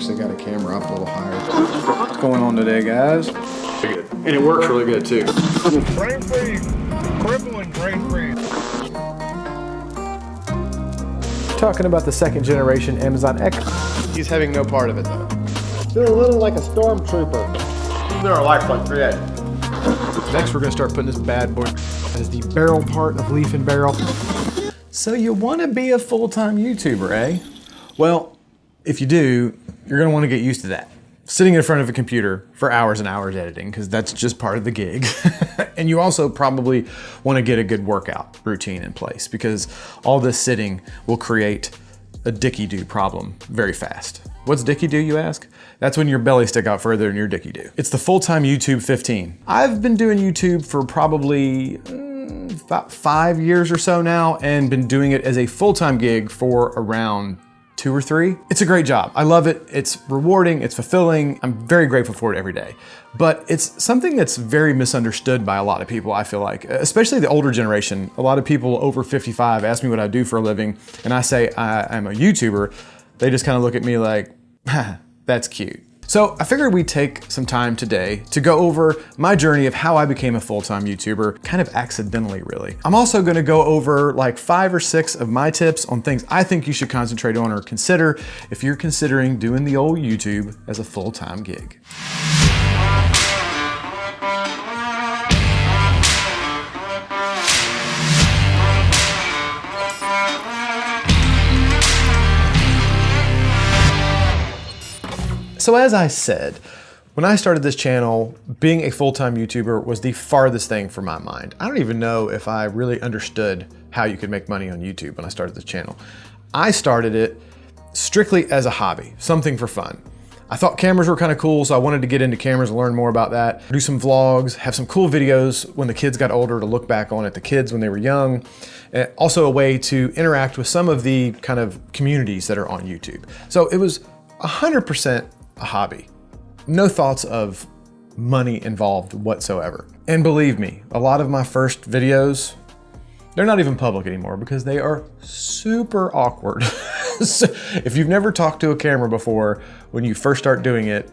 actually got a camera up a little higher. What's going on today, guys? Good. And it works really good too. Grain free, crippling grain free. Talking about the second generation Amazon Echo. He's having no part of it though. Feel a little like a stormtrooper. They're a lifelike 3A. Next, we're gonna start putting this bad boy as the barrel part of leaf and barrel. So you wanna be a full-time YouTuber, eh? Well, if you do, you're gonna wanna get used to that. Sitting in front of a computer for hours and hours editing, because that's just part of the gig. And you also probably wanna get a good workout routine in place, because all this sitting will create a dicky-do problem very fast. What's dicky-do, you ask? That's when your belly stick out further than your dicky-do. It's the full-time YouTube 15. I've been doing YouTube for probably about 5 years or so now, and been doing it as a full-time gig for around 2 or 3. It's a great job. I love it. It's rewarding, it's fulfilling. I'm very grateful for it every day. But it's something that's very misunderstood by a lot of people, I feel like, especially the older generation. A lot of people over 55 ask me what I do for a living, and I say I'm a YouTuber. They just kind of look at me like, that's cute. So I figured we'd take some time today to go over my journey of how I became a full-time YouTuber, kind of accidentally, really. I'm also gonna go over like 5 or 6 of my tips on things I think you should concentrate on or consider if you're considering doing the old YouTube as a full-time gig. So as I said, when I started this channel, being a full-time YouTuber was the farthest thing from my mind. I don't even know if I really understood how you could make money on YouTube when I started this channel. I started it strictly as a hobby, something for fun. I thought cameras were kind of cool, so I wanted to get into cameras and learn more about that, do some vlogs, have some cool videos when the kids got older to look back on at the kids when they were young. And also a way to interact with some of the kind of communities that are on YouTube. So it was 100% a hobby. No thoughts of money involved whatsoever. And believe me, a lot of my first videos, they're not even public anymore because they are super awkward. So if you've never talked to a camera before, when you first start doing it,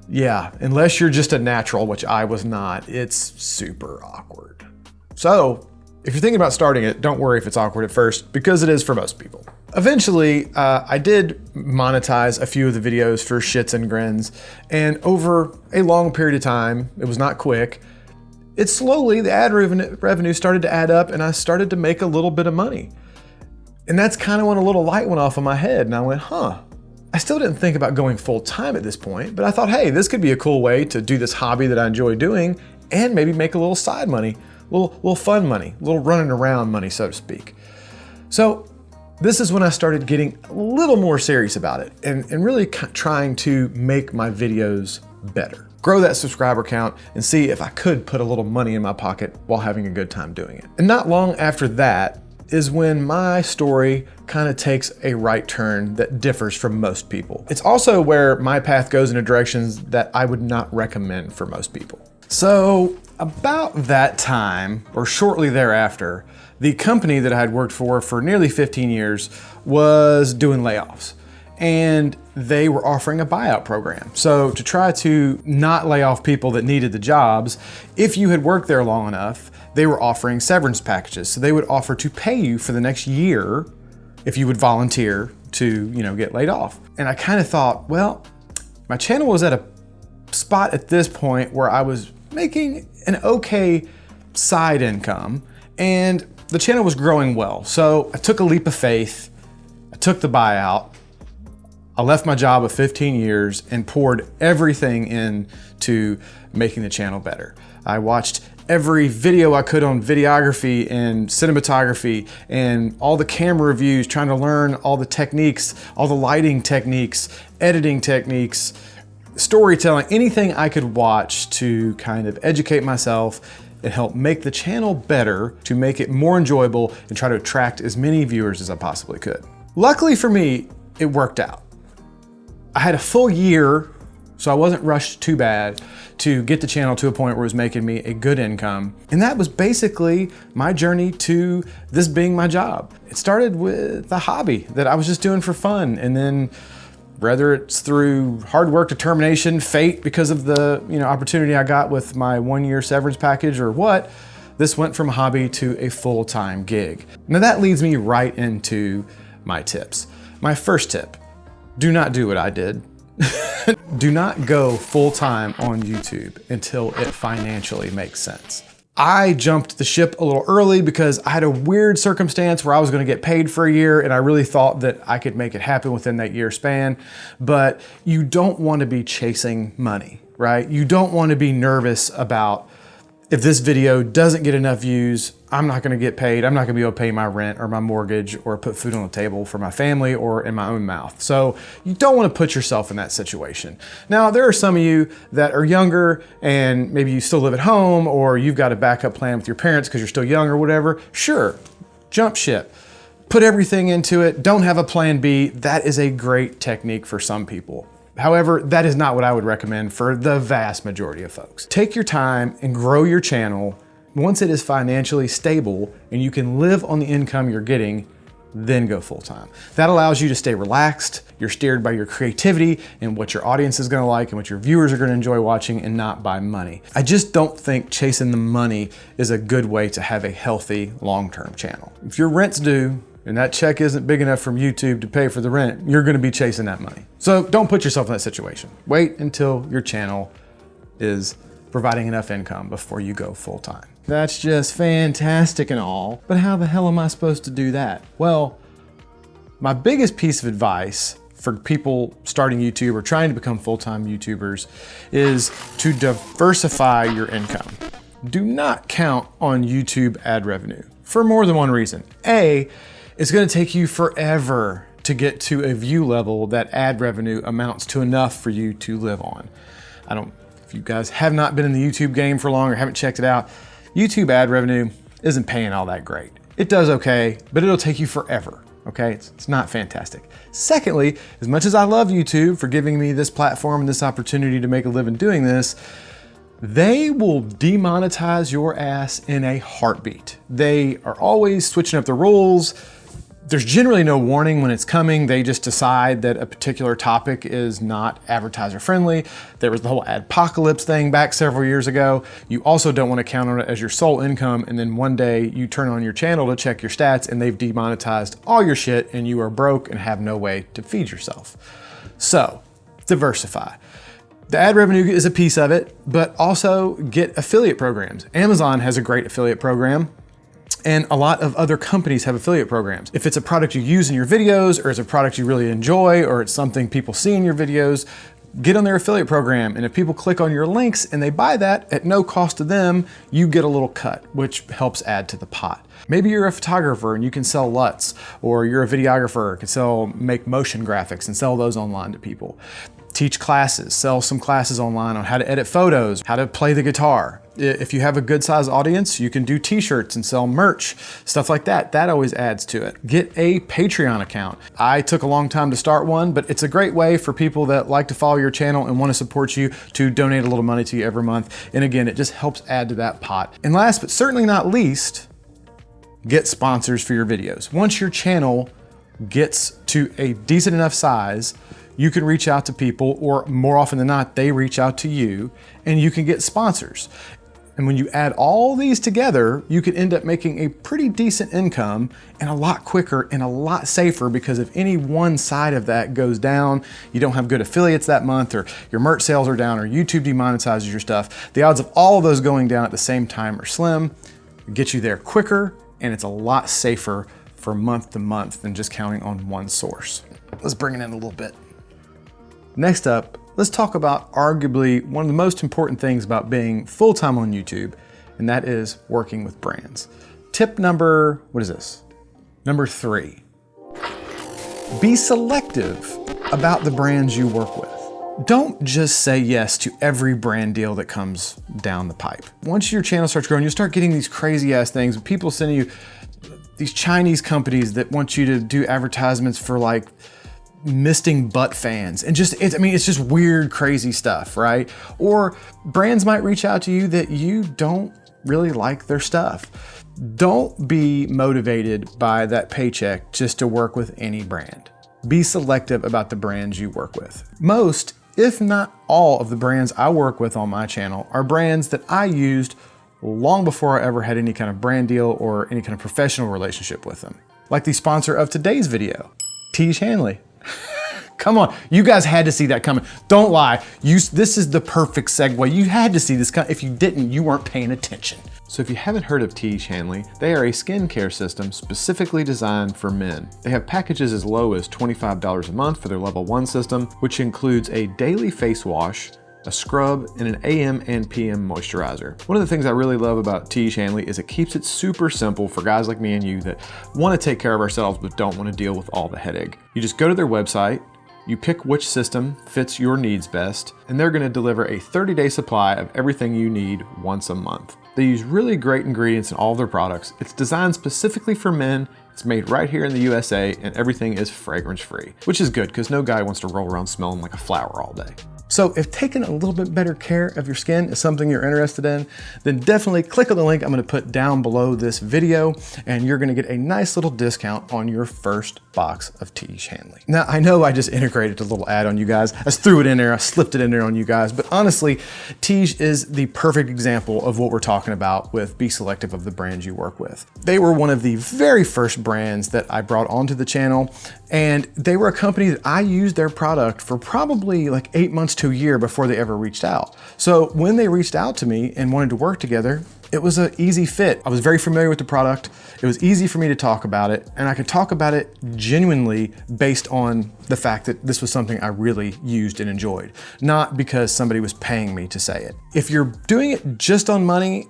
yeah, unless you're just a natural, which I was not, it's super awkward. So if you're thinking about starting it, don't worry if it's awkward at first, because it is for most people. Eventually, I did monetize a few of the videos for shits and grins, and over a long period of time, it was not quick, it slowly, the ad revenue started to add up, and I started to make a little bit of money. And that's kind of when a little light went off in my head, and I went, huh. I still didn't think about going full time at this point, but I thought, hey, this could be a cool way to do this hobby that I enjoy doing, and maybe make a little side money, a little fun money, a little running around money, so to speak. So this is when I started getting a little more serious about it and really trying to make my videos better. Grow that subscriber count and see if I could put a little money in my pocket while having a good time doing it. And not long after that is when my story kind of takes a right turn that differs from most people. It's also where my path goes in directions that I would not recommend for most people. So about that time, or shortly thereafter, the company that I had worked for nearly 15 years was doing layoffs, and they were offering a buyout program. So to try to not lay off people that needed the jobs, if you had worked there long enough, they were offering severance packages. So they would offer to pay you for the next year if you would volunteer to, get laid off. And I kind of thought, well, my channel was at a spot at this point where I was making an okay side income, and the channel was growing well. So I took a leap of faith, I took the buyout, I left my job of 15 years and poured everything into making the channel better. I watched every video I could on videography and cinematography and all the camera reviews, trying to learn all the techniques, all the lighting techniques, editing techniques, storytelling, anything I could watch to kind of educate myself and help make the channel better, to make it more enjoyable and try to attract as many viewers as I possibly could. Luckily for me, it worked out. I had a full year, so I wasn't rushed too bad to get the channel to a point where it was making me a good income. And that was basically my journey to this being my job. It started with a hobby that I was just doing for fun, and then whether it's through hard work, determination, fate, because of the opportunity I got with my 1-year severance package or what, this went from a hobby to a full-time gig. Now that leads me right into my tips. My first tip, do not do what I did. Do not go full-time on YouTube until it financially makes sense. I jumped the ship a little early because I had a weird circumstance where I was going to get paid for a year and I really thought that I could make it happen within that year span. But you don't want to be chasing money, right? You don't want to be nervous about, if this video doesn't get enough views, I'm not gonna get paid. I'm not gonna be able to pay my rent or my mortgage or put food on the table for my family or in my own mouth. So you don't wanna put yourself in that situation. Now, there are some of you that are younger and maybe you still live at home or you've got a backup plan with your parents because you're still young or whatever. Sure, jump ship. Put everything into it. Don't have a plan B. That is a great technique for some people. However, that is not what I would recommend for the vast majority of folks. Take your time and grow your channel. Once it is financially stable and you can live on the income you're getting, then go full-time. That allows you to stay relaxed. You're steered by your creativity and what your audience is gonna like and what your viewers are gonna enjoy watching, and not by money. I just don't think chasing the money is a good way to have a healthy long-term channel. If your rent's due, and that check isn't big enough from YouTube to pay for the rent, you're gonna be chasing that money. So don't put yourself in that situation. Wait until your channel is providing enough income before you go full time. That's just fantastic and all, but how the hell am I supposed to do that? Well, my biggest piece of advice for people starting YouTube or trying to become full-time YouTubers is to diversify your income. Do not count on YouTube ad revenue for more than one reason. A, it's gonna take you forever to get to a view level that ad revenue amounts to enough for you to live on. If you guys have not been in the YouTube game for long or haven't checked it out, YouTube ad revenue isn't paying all that great. It does okay, but it'll take you forever, okay? It's not fantastic. Secondly, as much as I love YouTube for giving me this platform and this opportunity to make a living doing this, they will demonetize your ass in a heartbeat. They are always switching up the rules. There's generally no warning when it's coming. They just decide that a particular topic is not advertiser friendly. There was the whole adpocalypse thing back several years ago. You also don't want to count on it as your sole income, and then one day you turn on your channel to check your stats and they've demonetized all your shit and you are broke and have no way to feed yourself. So, diversify. The ad revenue is a piece of it, but also get affiliate programs. Amazon has a great affiliate program, and a lot of other companies have affiliate programs. If it's a product you use in your videos, or it's a product you really enjoy, or it's something people see in your videos, get on their affiliate program. And if people click on your links and they buy that at no cost to them, you get a little cut, which helps add to the pot. Maybe you're a photographer and you can sell LUTs, or you're a videographer, can make motion graphics and sell those online to people. Teach classes, sell some classes online on how to edit photos, how to play the guitar. If you have a good size audience, you can do t-shirts and sell merch, stuff like that. That always adds to it. Get a Patreon account. I took a long time to start one, but it's a great way for people that like to follow your channel and want to support you to donate a little money to you every month. And again, it just helps add to that pot. And last but certainly not least, get sponsors for your videos. Once your channel gets to a decent enough size, you can reach out to people, or more often than not, they reach out to you, and you can get sponsors. And when you add all these together, you can end up making a pretty decent income, and a lot quicker and a lot safer, because if any one side of that goes down, you don't have good affiliates that month, or your merch sales are down, or YouTube demonetizes your stuff, the odds of all of those going down at the same time are slim. It gets you there quicker, and it's a lot safer for month to month than just counting on one source. Let's bring it in a little bit. Next up, let's talk about arguably one of the most important things about being full-time on YouTube, and that is working with brands. Tip number, Number 3. Be selective about the brands you work with. Don't just say yes to every brand deal that comes down the pipe. Once your channel starts growing, you'll start getting these crazy ass things. People sending you these Chinese companies that want you to do advertisements for like misting butt fans, and it's just weird, crazy stuff, right? Or brands might reach out to you that you don't really like their stuff. Don't be motivated by that paycheck just to work with any brand. Be selective about the brands you work with. Most, if not all, of the brands I work with on my channel are brands that I used long before I ever had any kind of brand deal or any kind of professional relationship with them. Like the sponsor of today's video, Tiege Hanley. Come on, you guys had to see that coming. Don't lie, this is the perfect segue. You had to see this coming. If you didn't, you weren't paying attention. So if you haven't heard of Tiege Hanley, they are a skincare system specifically designed for men. They have packages as low as $25 a month for their level 1 system, which includes a daily face wash, a scrub, and an AM and PM moisturizer. One of the things I really love about Tiege Hanley is it keeps it super simple for guys like me and you that want to take care of ourselves but don't want to deal with all the headache. You just go to their website, you pick which system fits your needs best, and they're going to deliver a 30-day supply of everything you need once a month. They use really great ingredients in all of their products. It's designed specifically for men, it's made right here in the USA, and everything is fragrance-free, which is good because no guy wants to roll around smelling like a flower all day. So if taking a little bit better care of your skin is something you're interested in, then definitely click on the link I'm going to put down below this video, and you're going to get a nice little discount on your first box of Tiege Hanley. Now, I know I just integrated a little ad on you guys. I just threw it in there, I slipped it in there on you guys, but honestly, Tiege is the perfect example of what we're talking about with be selective of the brands you work with. They were one of the very first brands that I brought onto the channel, and they were a company that I used their product for probably like 8 months to a year before they ever reached out. So when they reached out to me and wanted to work together, it was an easy fit. I was very familiar with the product. It was easy for me to talk about it, and I could talk about it genuinely based on the fact that this was something I really used and enjoyed, not because somebody was paying me to say it. If you're doing it just on money,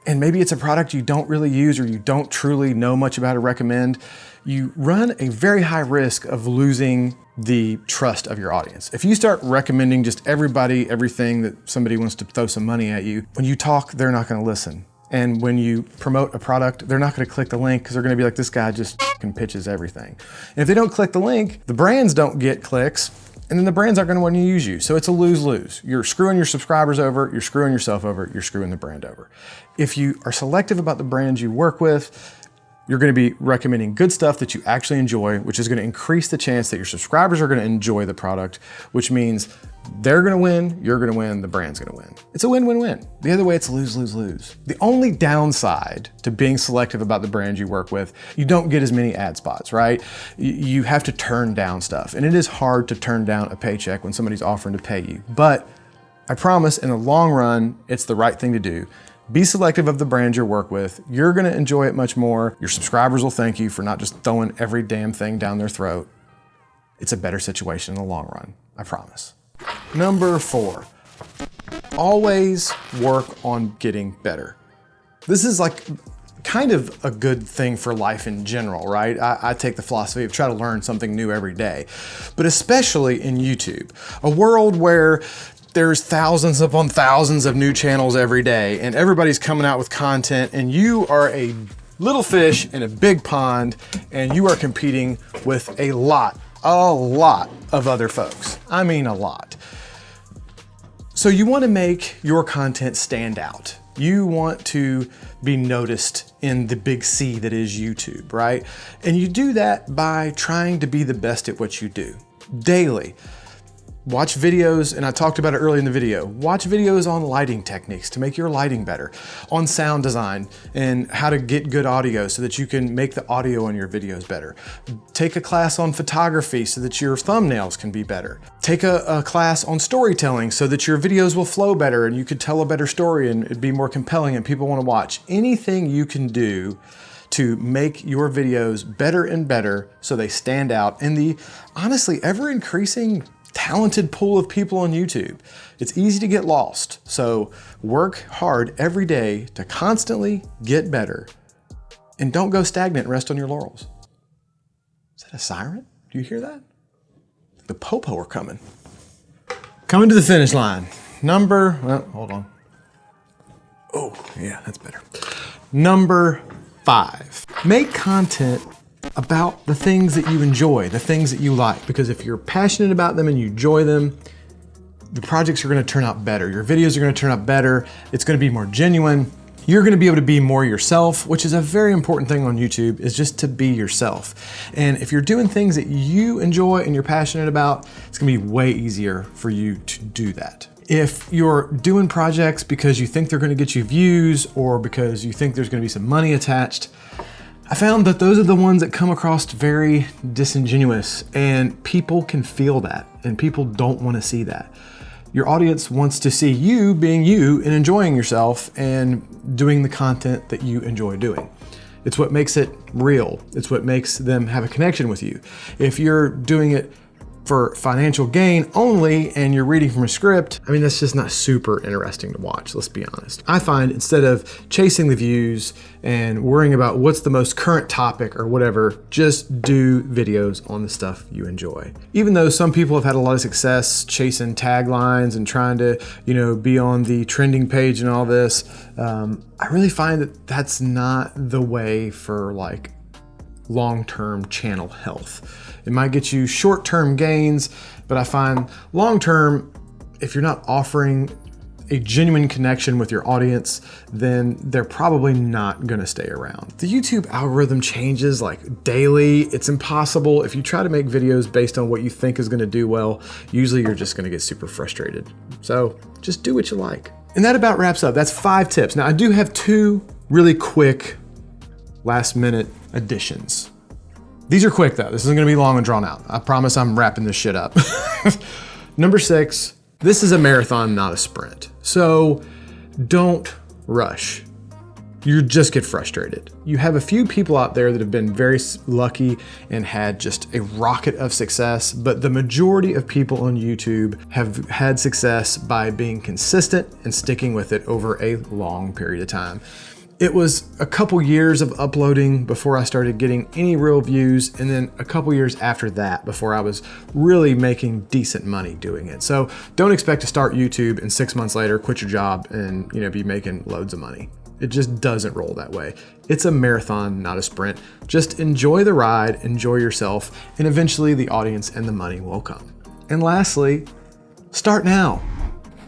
and maybe it's a product you don't really use or you don't truly know much about or recommend, you run a very high risk of losing the trust of your audience. If you start recommending just everybody, everything that somebody wants to throw some money at you, when you talk, they're not gonna listen. And when you promote a product, they're not gonna click the link because they're gonna be like, this guy just fucking pitches everything. And if they don't click the link, the brands don't get clicks, and then the brands aren't gonna want to use you. So it's a lose-lose. You're screwing your subscribers over, you're screwing yourself over, you're screwing the brand over. If you are selective about the brands you work with, you're gonna be recommending good stuff that you actually enjoy, which is gonna increase the chance that your subscribers are gonna enjoy the product, which means they're gonna win, you're gonna win, the brand's gonna win. It's a win-win-win. The other way, it's lose-lose-lose. The only downside to being selective about the brands you work with, you don't get as many ad spots, right? You have to turn down stuff, and it is hard to turn down a paycheck when somebody's offering to pay you. But I promise, in the long run, it's the right thing to do. Be selective of the brand you work with. You're gonna enjoy it much more. Your subscribers will thank you for not just throwing every damn thing down their throat. It's a better situation in the long run, I promise. Number 4, always work on getting better. This is like kind of a good thing for life in general, right? I take the philosophy of try to learn something new every day, but especially in YouTube, a world where there's thousands upon thousands of new channels every day and everybody's coming out with content, and you are a little fish in a big pond and you are competing with a lot of other folks. I mean, a lot. So you want to make your content stand out. You want to be noticed in the big C that is YouTube, right? And you do that by trying to be the best at what you do daily. Watch videos, and I talked about it earlier in the video. Watch videos on lighting techniques to make your lighting better, on sound design and how to get good audio so that you can make the audio on your videos better. Take a class on photography so that your thumbnails can be better. Take a class on storytelling so that your videos will flow better and you could tell a better story and it'd be more compelling and people want to watch. Anything you can do to make your videos better and better so they stand out in the honestly ever increasing talented pool of people on YouTube. It's easy to get lost. So work hard every day to constantly get better, and don't go stagnant and rest on your laurels. Is that a siren? Do you hear that? The popo are coming. Coming to the finish line. Hold on. Oh, yeah, that's better. Number 5, make content about the things that you enjoy, the things that you like, because if you're passionate about them and you enjoy them, the projects are gonna turn out better. Your videos are gonna turn out better. It's gonna be more genuine. You're gonna be able to be more yourself, which is a very important thing on YouTube, is just to be yourself. And if you're doing things that you enjoy and you're passionate about, it's gonna be way easier for you to do that. If you're doing projects because you think they're gonna get you views or because you think there's gonna be some money attached, I found that those are the ones that come across very disingenuous, and people can feel that, and people don't wanna see that. Your audience wants to see you being you and enjoying yourself and doing the content that you enjoy doing. It's what makes it real. It's what makes them have a connection with you. If you're doing it for financial gain only and you're reading from a script, I mean, that's just not super interesting to watch, let's be honest. I find instead of chasing the views and worrying about what's the most current topic or whatever, just do videos on the stuff you enjoy. Even though some people have had a lot of success chasing taglines and trying to, be on the trending page and all this, I really find that that's not the way for like long-term channel health. It might get you short-term gains, but I find long-term, if you're not offering a genuine connection with your audience, then they're probably not gonna stay around. The YouTube algorithm changes like daily. It's impossible. If you try to make videos based on what you think is gonna do well, usually you're just gonna get super frustrated. So just do what you like. And that about wraps up. That's 5 tips. Now I do have 2 really quick last minute additions. These are quick though. This isn't gonna be long and drawn out. I promise I'm wrapping this shit up. Number 6, this is a marathon, not a sprint. So don't rush. You just get frustrated. You have a few people out there that have been very lucky and had just a rocket of success, but the majority of people on YouTube have had success by being consistent and sticking with it over a long period of time. It was a couple years of uploading before I started getting any real views, and then a couple years after that before I was really making decent money doing it. So don't expect to start YouTube and 6 months later quit your job and be making loads of money. It just doesn't roll that way. It's a marathon, not a sprint. Just enjoy the ride, enjoy yourself, and eventually the audience and the money will come. And lastly, start now.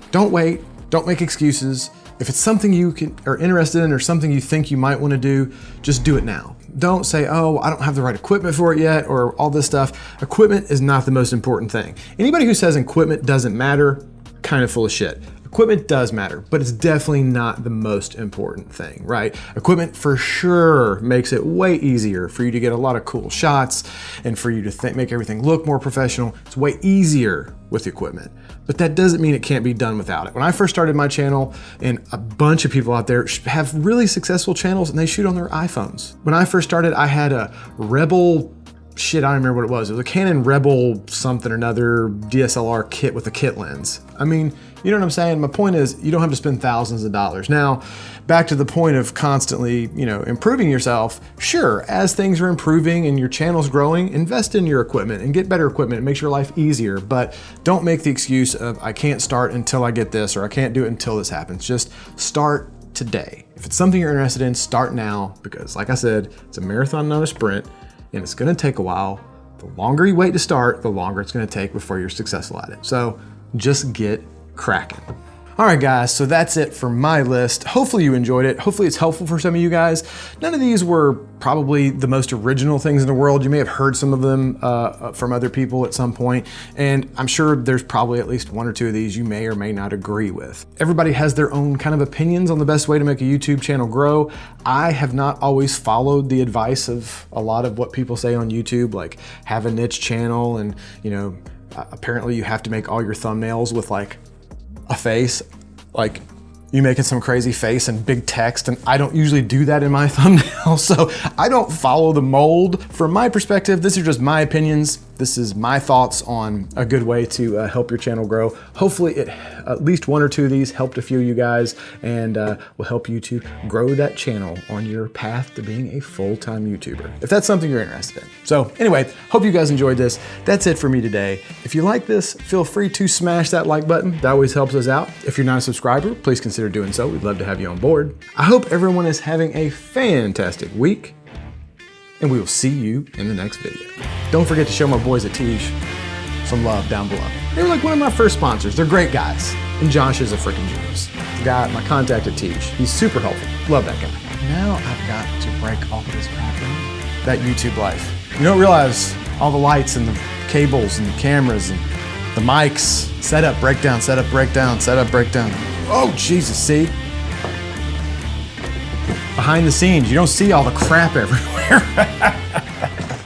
Don't wait, don't make excuses. If it's something you are interested in or something you think you might want to do, just do it now. Don't say, oh, I don't have the right equipment for it yet, or all this stuff. Equipment is not the most important thing. Anybody who says equipment doesn't matter, kind of full of shit. Equipment does matter, but it's definitely not the most important thing, right? Equipment for sure makes it way easier for you to get a lot of cool shots and for you to make everything look more professional. It's way easier with equipment, but that doesn't mean it can't be done without it. When I first started my channel, and a bunch of people out there have really successful channels and they shoot on their iPhones. When I first started, I had a Rebel, I don't remember what it was. It was a Canon Rebel something or another DSLR kit with a kit lens. I mean, you know what I'm saying? My point is, you don't have to spend thousands of dollars. Now, back to the point of constantly, improving yourself. Sure, as things are improving and your channel's growing, invest in your equipment and get better equipment. It makes your life easier, but don't make the excuse of, I can't start until I get this, or I can't do it until this happens. Just start today. If it's something you're interested in, start now, because like I said, it's a marathon, not a sprint, and it's gonna take a while. The longer you wait to start, the longer it's gonna take before you're successful at it. So just get cracking. All right, guys, so that's it for my list. Hopefully you enjoyed it. Hopefully it's helpful for some of you guys. None of these were probably the most original things in the world. You may have heard some of them from other people at some point, and I'm sure there's probably at least 1 or 2 of these you may or may not agree with. Everybody has their own kind of opinions on the best way to make a YouTube channel grow. I have not always followed the advice of a lot of what people say on YouTube, like have a niche channel and, apparently you have to make all your thumbnails with like a face, like you making some crazy face and big text, and I don't usually do that in my thumbnail, so I don't follow the mold. From my perspective, this is just my opinions. This is my thoughts on a good way to help your channel grow. Hopefully at least 1 or 2 of these helped a few of you guys and will help you to grow that channel on your path to being a full-time YouTuber, if that's something you're interested in. So anyway, hope you guys enjoyed this. That's it for me today. If you like this, feel free to smash that like button. That always helps us out. If you're not a subscriber, please consider doing so. We'd love to have you on board. I hope everyone is having a fantastic week, and we will see you in the next video. Don't forget to show my boys at Tiege some love down below. They were like one of my first sponsors. They're great guys. And Josh is a freaking genius. Got my contact at Teach. He's super helpful. Love that guy. Now I've got to break all of this crap in. That YouTube life. You don't realize all the lights and the cables and the cameras and the mics. Setup, breakdown, setup, breakdown, setup, breakdown. Oh, Jesus, see? Behind the scenes, you don't see all the crap everywhere.